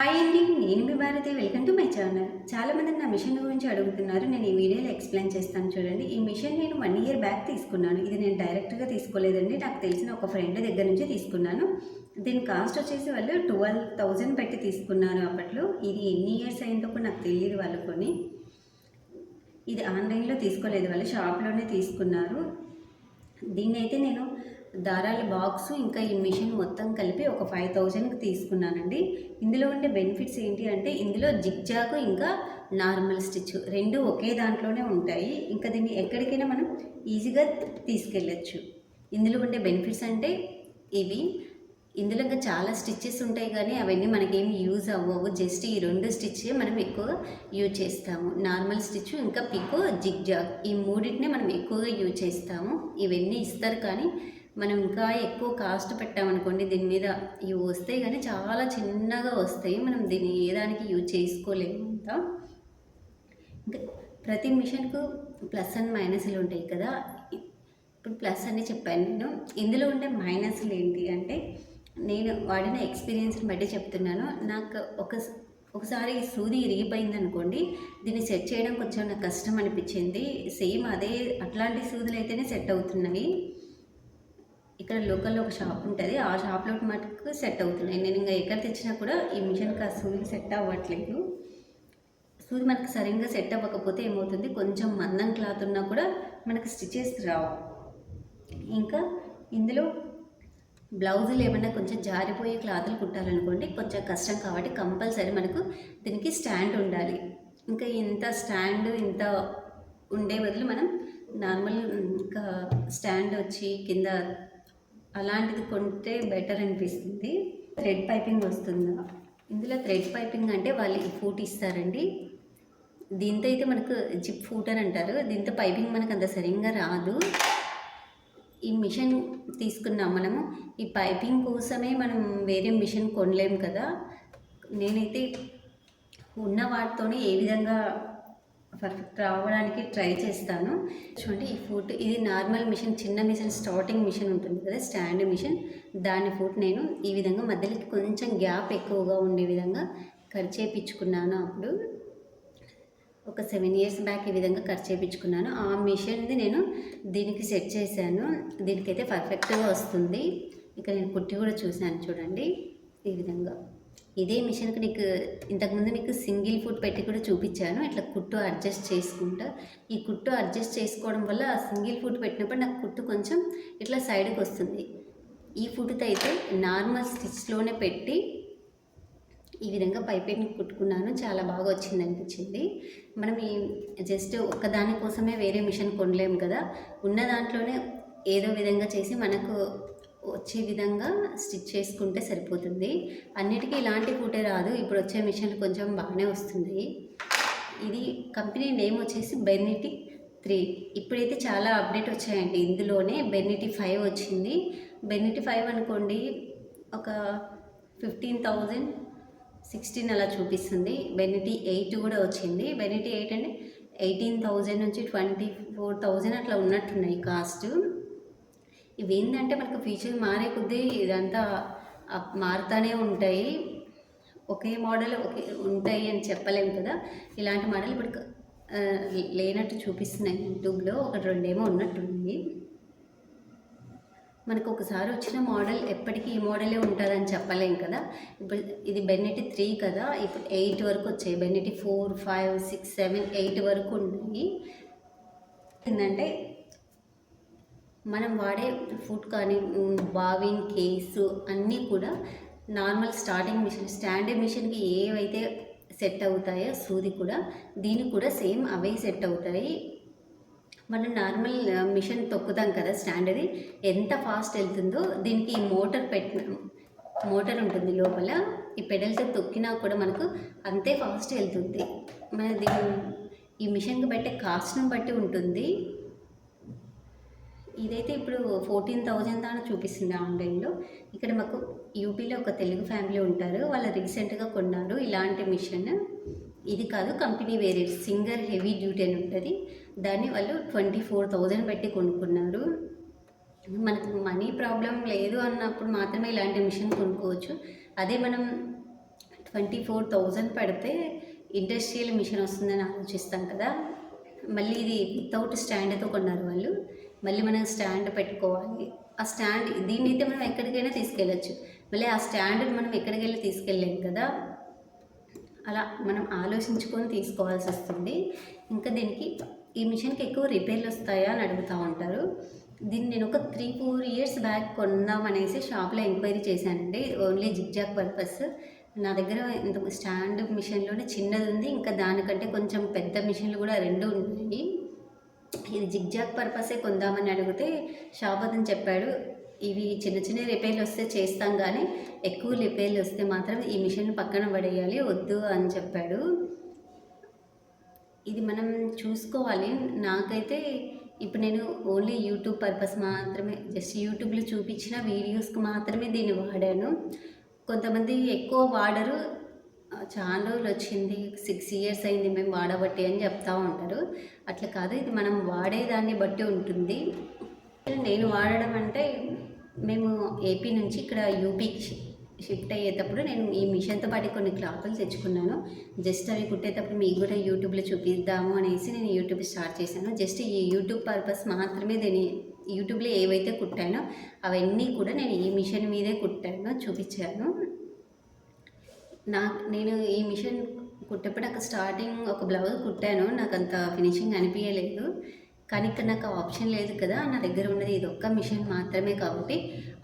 Hi అండి, నేను మీ Bharathi. Welcome to my channel. చాలామంది నా మిషన్ గురించి అడుగుతున్నారు. నేను ఈ వీడియోలో ఎక్స్ప్లెయిన్ చేస్తాను చూడండి. ఈ మిషన్ నేను 1 ఇయర్ బ్యాక్ తీసుకున్నాను. ఇది నేను డైరెక్ట్గా తీసుకోలేదండి, నాకు తెలిసిన ఒక ఫ్రెండ్ దగ్గర నుంచి తీసుకున్నాను. దీని కాస్ట్ వచ్చేసి వాళ్ళు 12,000 పెట్టి తీసుకున్నారు అప్పట్లో. ఇది ఎన్ని ఇయర్స్ అయిందో కూడా నాకు తెలియదు వాళ్ళు కొని. ఇది ఆన్లైన్లో తీసుకోలేదు, వాళ్ళు షాప్లోనే తీసుకున్నారు. దీన్నైతే నేను దారాల బాక్సు ఇంకా ఈ మిషన్ మొత్తం కలిపి ఒక 5,000కి తీసుకున్నానండి. ఇందులో ఉండే బెనిఫిట్స్ ఏంటి అంటే ఇందులో జిగ్జాగ్ ఇంకా నార్మల్ స్టిచ్ రెండు ఒకే దాంట్లోనే ఉంటాయి. ఇంకా దీన్ని ఎక్కడికైనా మనం ఈజీగా తీసుకెళ్ళచ్చు. ఇందులో ఉండే బెనిఫిట్స్ అంటే ఇవి. ఇందులో ఇంకా చాలా స్టిచ్చెస్ ఉంటాయి కానీ అవన్నీ మనకేమి యూజ్ అవ్వవు. జస్ట్ ఈ 2 స్టిచ్చే మనం ఎక్కువగా యూజ్ చేస్తాము. నార్మల్ స్టిచ్ ఇంకా పికో జిగ్జాగ్ ఈ మూడింటినే మనం ఎక్కువగా యూజ్ చేస్తాము. ఇవన్నీ ఇస్తారు కానీ మనం ఇంకా ఎక్కువ కాస్ట్ పెట్టామనుకోండి దీని మీద ఇవి వస్తాయి కానీ చాలా చిన్నగా వస్తాయి. మనం దీన్ని ఏ దానికి యూజ్ చేసుకోలేము అంత. ఇంకా ప్రతి మిషన్కు ప్లస్ అండ్ మైనస్లు ఉంటాయి కదా. ఇప్పుడు ప్లస్ అని చెప్పాను నేను. ఇందులో ఉండే మైనస్లు ఏంటి అంటే నేను వాడిన ఎక్స్పీరియన్స్ని బట్టి చెప్తున్నాను. నాకు ఒకసారి సూది ఇరిగిపోయింది అనుకోండి, దీన్ని సెట్ చేయడం కొంచెం నాకు కష్టం అనిపించింది. సేమ్ అట్లాంటి సూదులు అయితేనే సెట్ అవుతున్నాయి. ఇక్కడ లోకల్లో ఒక షాప్ ఉంటుంది, ఆ షాప్లో మటుకు సెట్ అవుతున్నాయి. నేను ఇంకా ఎక్కడ తెచ్చినా కూడా ఈ మిషన్కి ఆ సూది సెట్ అవ్వట్లేదు. సూది మనకు సరిగ్గా సెట్ అవ్వకపోతే ఏమవుతుంది, కొంచెం మందం క్లాత్ ఉన్నా కూడా మనకు స్టిచెస్ రావు. ఇంకా ఇందులో బ్లౌజులు ఏమన్నా కొంచెం జారిపోయే క్లాతులు కుట్టాలనుకోండి కొంచెం కష్టం కాబట్టి కంపల్సరీ మనకు దీనికి స్టాండ్ ఉండాలి. ఇంకా ఇంత ఉండే బదులు మనం నార్మల్ ఇంకా స్టాండ్ వచ్చి కింద అలాంటిది కొంటే బెటర్ అనిపిస్తుంది. థ్రెడ్ పైపింగ్ వస్తుందా ఇందులో? థ్రెడ్ పైపింగ్ అంటే వాళ్ళు ఈ ఫూట్ ఇస్తారండి. దీంతో అయితే మనకు జిప్ ఫూట్ అని అంటారు. దీంతో పైపింగ్ మనకు అంత సరిగ్గా రాదు. ఈ మిషన్ తీసుకున్నాం మనము, ఈ పైపింగ్ కోసమే మనం వేరే మిషన్ కొనలేము కదా. నేనైతే ఉన్న వాటితోనే ఏ విధంగా పర్ఫెక్ట్ రావడానికి ట్రై చేస్తాను. చూడండి ఈ ఫుట్, ఇది నార్మల్ మిషన్, చిన్న మిషన్, స్టార్టింగ్ మిషన్ ఉంటుంది కదా స్టాండ్ మిషన్, దాని ఫుట్ నేను ఈ విధంగా మధ్యలోకి కొంచెం గ్యాప్ ఎక్కువగా ఉండే విధంగా కట్ చేయించుకున్నాను. అప్పుడు ఒక 7 ఇయర్స్ బ్యాక్ ఈ విధంగా కట్ చేయించుకున్నాను. ఆ మిషన్ది నేను దీనికి సెట్ చేశాను. దీనికైతే పర్ఫెక్ట్గా వస్తుంది. ఇక నేను కుట్టి కూడా చూశాను చూడండి ఈ విధంగా. ఇదే మిషన్కి ఇంతకుముందు మీకు సింగిల్ ఫుట్ పెట్టి కూడా చూపించాను. ఇట్లా కుట్టు అడ్జస్ట్ చేసుకుంటా. ఈ కుట్టు అడ్జస్ట్ చేసుకోవడం వల్ల ఆ సింగిల్ ఫుట్ పెట్టినప్పుడు నాకు కుట్టు కొంచెం ఇట్లా సైడ్కి వస్తుంది. ఈ ఫుట్తో అయితే నార్మల్ స్టిచ్లోనే పెట్టి ఈ విధంగా పైపింగ్ కుట్టుకున్నాను. చాలా బాగా వచ్చింది అనిపించింది. మనం ఈ జస్ట్ ఒక్కదాని కోసమే వేరే మిషన్ కొనలేము కదా. ఉన్న దాంట్లోనే ఏదో విధంగా చేసి మనకు వచ్చే విధంగా స్టిచ్ చేసుకుంటే సరిపోతుంది. అన్నిటికీ ఇలాంటి ఫూటే రాదు. ఇప్పుడు వచ్చే మిషన్లు కొంచెం బాగానే వస్తుంది. ఇది కంపెనీ నేమ్ వచ్చేసి బెర్నిటీ 3. ఇప్పుడైతే చాలా అప్డేట్ వచ్చాయండి. ఇందులోనే బెర్నిటీ 5 వచ్చింది. బెర్నిటీ 5 అనుకోండి ఒక 15,000 16 అలా చూపిస్తుంది. బెర్నిటీ 8 కూడా వచ్చింది. బెర్నిటీ 8 అంటే 18,000 నుంచి 24,000 అట్లా ఉన్నట్టున్నాయి కాస్ట్. ఇవి ఏంటంటే మనకు ఫీచర్ మారే కొద్దీ ఇదంతా మారుతూనే ఉంటాయి. ఒకే మోడల్ ఉంటాయి అని చెప్పలేము కదా. ఇలాంటి మోడల్ ఇప్పుడు లేనట్టు చూపిస్తున్నాయి యూట్యూబ్లో. 1-2 ఏమో ఉన్నట్టున్నాయి. మనకు ఒకసారి వచ్చిన మోడల్ ఎప్పటికీ ఈ మోడలే ఉంటుందని చెప్పలేం కదా. ఇప్పుడు ఇది బెర్నిటీ 3 కదా, ఇప్పుడు 8 వరకు వచ్చాయి. బెర్నిటీ 4, 5, 6, 7, 8 వరకు ఉన్నాయి. ఏంటంటే మనం వాడే ఫుట్ కానీ బావిన్ కేసు అన్నీ కూడా నార్మల్ స్టార్టింగ్ మిషన్, స్టాండర్డ్ మిషన్కి ఏవైతే సెట్ అవుతాయో సూది కూడా దీనికి కూడా సేమ్ అవే సెట్ అవుతాయి. మనం నార్మల్ మిషన్ తొక్కుతాం కదా స్టాండర్ది, ఎంత ఫాస్ట్ వెళ్తుందో దీనికి ఈ మోటార్ ఉంటుంది లోపల. ఈ పెడల్తో తొక్కినా కూడా మనకు అంతే ఫాస్ట్ వెళ్తుంది. ఈ మిషన్కి బట్టే కాస్ట్ను బట్టి ఉంటుంది. ఇదైతే ఇప్పుడు 14,000 దాకా చూపిస్తుంది ఆన్లైన్లో. ఇక్కడ మాకు యూపీలో ఒక తెలుగు ఫ్యామిలీ ఉంటారు, వాళ్ళు రీసెంట్గా కొన్నారు ఇలాంటి మిషన్. ఇది కాదు, కంపెనీ వేరే సింగర్ హెవీ డ్యూటీ అని ఉంటుంది, దాన్ని వాళ్ళు 24,000 పెట్టి కొనుక్కున్నారు. మనకు మనీ ప్రాబ్లం లేదు అన్నప్పుడు మాత్రమే ఇలాంటి మిషన్ కొనుక్కోవచ్చు. అదే మనం 24,000 పెడితే ఇండస్ట్రియల్ మిషన్ వస్తుందని ఆలోచిస్తాం కదా. మళ్ళీ ఇది వితౌట్ స్టాండ్తో కొన్నారు వాళ్ళు. మళ్ళీ మనం స్టాండ్ పెట్టుకోవాలి. ఆ స్టాండ్ దీన్నైతే మనం ఎక్కడికైనా తీసుకెళ్ళచ్చు. మళ్ళీ ఆ స్టాండ్ని మనం ఎక్కడికెళ్ళి తీసుకెళ్ళలేము కదా. అలా మనం ఆలోచించుకొని తీసుకోవాల్సి వస్తుంది. ఇంకా దీనికి ఈ మిషన్కి ఎక్కువ రిపేర్లు వస్తాయా అని అడుగుతూ ఉంటారు. దీన్ని నేను ఒక 3-4 ఇయర్స్ బ్యాక్ కొందామనేసి షాప్లో ఎంక్వైరీ చేశానండి. Only zigzag purpose. నా దగ్గర ఇంత స్టాండ్ మిషన్లోనే చిన్నది ఉంది, ఇంకా దానికంటే కొంచెం పెద్ద మిషన్లు కూడా 2 ఉన్నాయి. ఇది జిగ్జాగ్ పర్పసే కొందామని అడిగితే షాప్ అతను చెప్పాడు, ఇవి చిన్న చిన్న రిపేర్లు వస్తే చేస్తాం కానీ ఎక్కువ రిపేర్లు వస్తే మాత్రం ఈ మిషన్ పక్కన పడేయాలి, వద్దు అని చెప్పాడు. ఇది మనం చూసుకోవాలి. నాకైతే ఇప్పుడు నేను ఓన్లీ యూట్యూబ్ పర్పస్ మాత్రమే, జస్ట్ యూట్యూబ్లో చూపించిన వీడియోస్కి మాత్రమే దీన్ని వాడాను. కొంతమంది ఎక్కువ వాడరు, చాలా రోజులు వచ్చింది, 6 ఇయర్స్ అయింది మేము వాడబట్టి అని చెప్తూ ఉంటారు. అట్లా కాదు, ఇది మనం వాడేదాన్ని బట్టి ఉంటుంది. నేను వాడడం అంటే మేము ఏపీ నుంచి ఇక్కడ యూపీకి షిఫ్ట్ అయ్యేటప్పుడు నేను ఈ మిషన్తో పాటు కొన్ని క్లాతులు తెచ్చుకున్నాను. జస్ట్ అవి కుట్టేటప్పుడు మీకు కూడా యూట్యూబ్లో చూపిద్దాము అనేసి నేను యూట్యూబ్ స్టార్ట్ చేశాను. జస్ట్ ఈ యూట్యూబ్ పర్పస్ మాత్రమే దీన్ని యూట్యూబ్లో ఏవైతే కుట్టానో అవన్నీ కూడా నేను ఈ మిషన్ మీదే కుట్టాను, చూపించాను. నేను ఈ మిషన్ కుట్టేప్పుడు అక్కడ స్టార్టింగ్ ఒక బ్లౌజ్ కుట్టాను, నాకు అంత ఫినిషింగ్ అనిపించలేదు. కానీ ఇక్కడ నాకు ఆప్షన్ లేదు కదా, నా దగ్గర ఉన్నది ఇది ఒక్క మిషన్ మాత్రమే కాబట్టి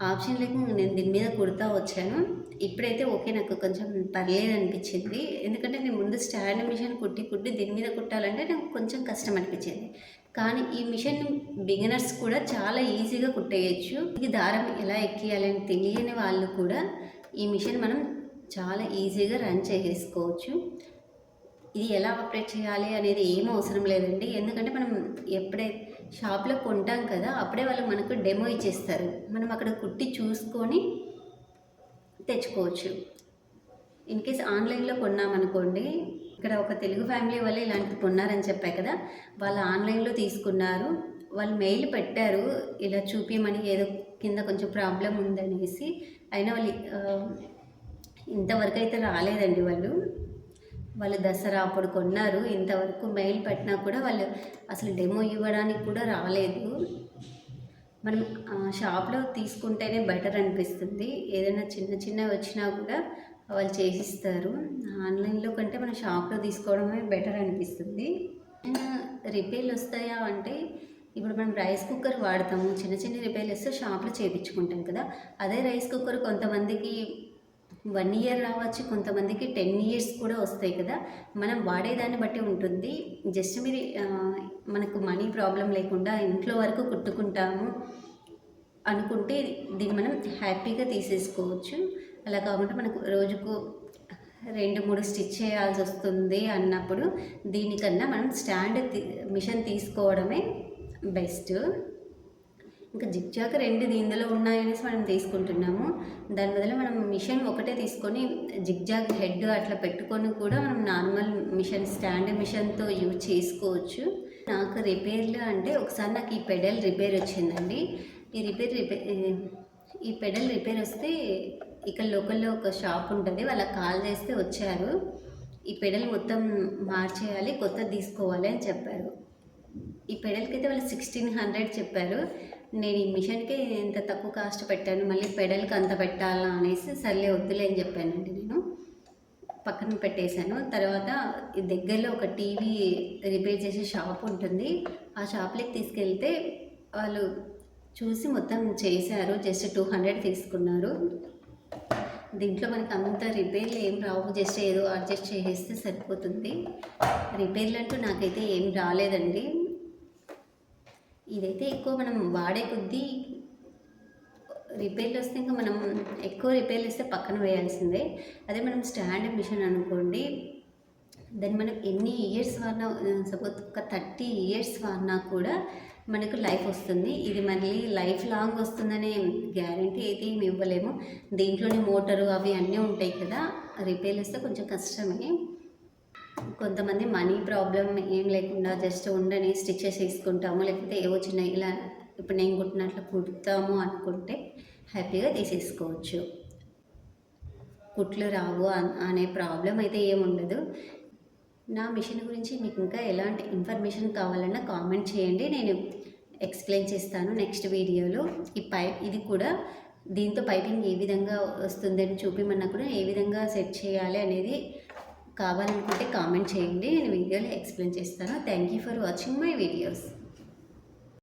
ఆప్షన్ లేక నేను దీని మీద కుడతా వచ్చాను. ఇప్పుడైతే ఓకే, నాకు కొంచెం పర్లేదు అనిపించింది. ఎందుకంటే నేను ముందు స్టాండ్ మిషన్ కుట్టి దీని మీద కుట్టాలంటే నాకు కొంచెం కష్టం అనిపించింది. కానీ ఈ మిషన్ బిగినర్స్ కూడా చాలా ఈజీగా కుట్టేయచ్చు. ఇది దారం ఎలా ఎక్కియాలని తెలియని వాళ్ళు కూడా ఈ మిషన్ మనం చాలా ఈజీగా రన్ చేసేసుకోవచ్చు. ఇది ఎలా ఆపరేట్ చేయాలి అనేది ఏం అవసరం లేదండి. ఎందుకంటే మనం ఎప్పుడైతే షాప్లో కొంటాం కదా, అప్పుడే వాళ్ళు మనకు డెమో ఇచ్చేస్తారు. మనం అక్కడ కుట్టి చూసుకొని తెచ్చుకోవచ్చు. ఇన్ కేస్ ఆన్లైన్లో కొన్నామనుకోండి, ఇక్కడ ఒక తెలుగు ఫ్యామిలీ వాళ్ళు ఇలాంటిది కొన్నారని చెప్పాయి కదా, వాళ్ళు ఆన్లైన్లో తీసుకున్నారు. వాళ్ళు మెయిల్ పెట్టారు ఇలా చూపించమని, ఏదో కింద కొంచెం ప్రాబ్లం ఉందనేసి. అయినా వాళ్ళు ఇంతవరకు అయితే రాలేదండి. వాళ్ళు దసరా అప్పుడు కొన్నారు, ఇంతవరకు మెయిల్ పెట్టినా కూడా వాళ్ళు అసలు డెమో ఇవ్వడానికి కూడా రాలేదు. మనం షాప్లో తీసుకుంటేనే బెటర్ అనిపిస్తుంది. ఏదైనా చిన్నవి వచ్చినా కూడా వాళ్ళు చేసిస్తారు. ఆన్లైన్లో కంటే మనం షాప్లో తీసుకోవడమే బెటర్ అనిపిస్తుంది. రిపేర్లు వస్తాయా అంటే, ఇప్పుడు మనం రైస్ కుక్కర్ వాడతాము, చిన్న రిపేర్లు వస్తే షాప్లో చేయించుకుంటాం కదా. అదే రైస్ కుక్కర్ కొంతమందికి 1 ఇయర్ రావచ్చు, కొంతమందికి 10 ఇయర్స్ కూడా వస్తాయి కదా. మనం వాడేదాన్ని బట్టి ఉంటుంది. జస్ట్ మీరు మనకు మనీ ప్రాబ్లం లేకుండా ఇంట్లో వరకు కుట్టుకుంటాము అనుకుంటే దీన్ని మనం హ్యాపీగా తీసేసుకోవచ్చు. అలా కాకుండా మనకు రోజుకు 2-3 స్టిచ్ చేయాల్సి వస్తుంది అన్నప్పుడు దీనికన్నా మనం స్టాండ్ మిషన్ తీసుకోవడమే బెస్ట్. ఇంకా జిగ్జాగ్ 2 ఇందులో ఉన్నాయనేసి మనం తీసుకుంటున్నాము. దాని బదులు మనం మిషన్ ఒకటే తీసుకొని జిగ్జాగ్ హెడ్ అట్లా పెట్టుకొని కూడా మనం నార్మల్ మిషన్ స్టాండ్ మిషన్తో యూజ్ చేసుకోవచ్చు. నాకు రిపేర్లు అంటే ఒకసారి నాకు ఈ పెడల్ రిపేర్ వచ్చిందండి. ఈ పెడల్ రిపేర్ వస్తే ఇక్కడ లోకల్లో ఒక షాప్ ఉంటుంది, వాళ్ళకి కాల్ చేస్తే వచ్చారు. ఈ పెడల్ మొత్తం మార్చేయాలి, కొత్తది తీసుకోవాలి అని చెప్పారు. ఈ పెడల్కి అయితే వాళ్ళు 1600 చెప్పారు. నేను ఈ మిషన్కి ఇంత తక్కువ కాస్ట్ పెట్టాను, మళ్ళీ పెడల్కి అంత పెట్టాలా అనేసి సర్లే వద్దులే అని చెప్పానండి. నేను పక్కన పెట్టేశాను. తర్వాత ఈ దగ్గరలో ఒక టీవీ రిపేర్ చేసే షాప్ ఉంటుంది, ఆ షాప్లోకి తీసుకెళ్తే వాళ్ళు చూసి మొత్తం చేశారు. జస్ట్ 200 తీసుకున్నారు. దీంట్లో మనకి అంత రిపేర్లు ఏం రావు, జస్ట్ ఏదో అడ్జస్ట్ చేసేస్తే సరిపోతుంది. రిపేర్లు అంటూ నాకైతే ఏం రాలేదండి. ఇదైతే ఎక్కువ మనం వాడే కొద్దీ రిపేర్లు వస్తే ఇంకా మనం ఎక్కువ రిపేర్లు వస్తే పక్కన వేయాల్సిందే. అదే మనం స్టాండ్ మిషన్ అనుకోండి, దాన్ని మనం ఎన్ని ఇయర్స్ వాడినా, సపోజ్ ఒక 30 ఇయర్స్ వాడినా కూడా మనకు లైఫ్ వస్తుంది. ఇది మళ్ళీ లైఫ్ లాంగ్ వస్తుందనే గ్యారంటీ అయితే ఏమి ఇవ్వలేము. దీంట్లోనే మోటారు అవి అన్నీ ఉంటాయి కదా, రిపేర్లు వస్తే కొంచెం కష్టమే. కొంతమంది మనీ ప్రాబ్లం ఏం లేకుండా జస్ట్ ఉండని స్టిచెస్ వేసుకుంటాము, లేకపోతే ఏవో చిన్న ఇలా ఇప్పుడు నేను కుట్టినట్లు కుడతాము అనుకుంటే హ్యాపీగా తీసేసుకోవచ్చు. కుట్లు రావు అనే ప్రాబ్లం అయితే ఏముండదు. నా మిషన్ గురించి మీకు ఇంకా ఎలాంటి ఇన్ఫర్మేషన్ కావాలన్నా కామెంట్ చేయండి, నేను ఎక్స్ప్లెయిన్ చేస్తాను నెక్స్ట్ వీడియోలో. ఇది కూడా దీంతో పైపింగ్ ఏ విధంగా వస్తుందని చూపిమన్నా కూడా ఏ విధంగా సెట్ చేయాలి అనేది కావాలనుకుంటే కామెంట్ చేయండి, నేను వీడియోలో ఎక్స్ప్లెయిన్ చేస్తాను. Thank you for watching my videos.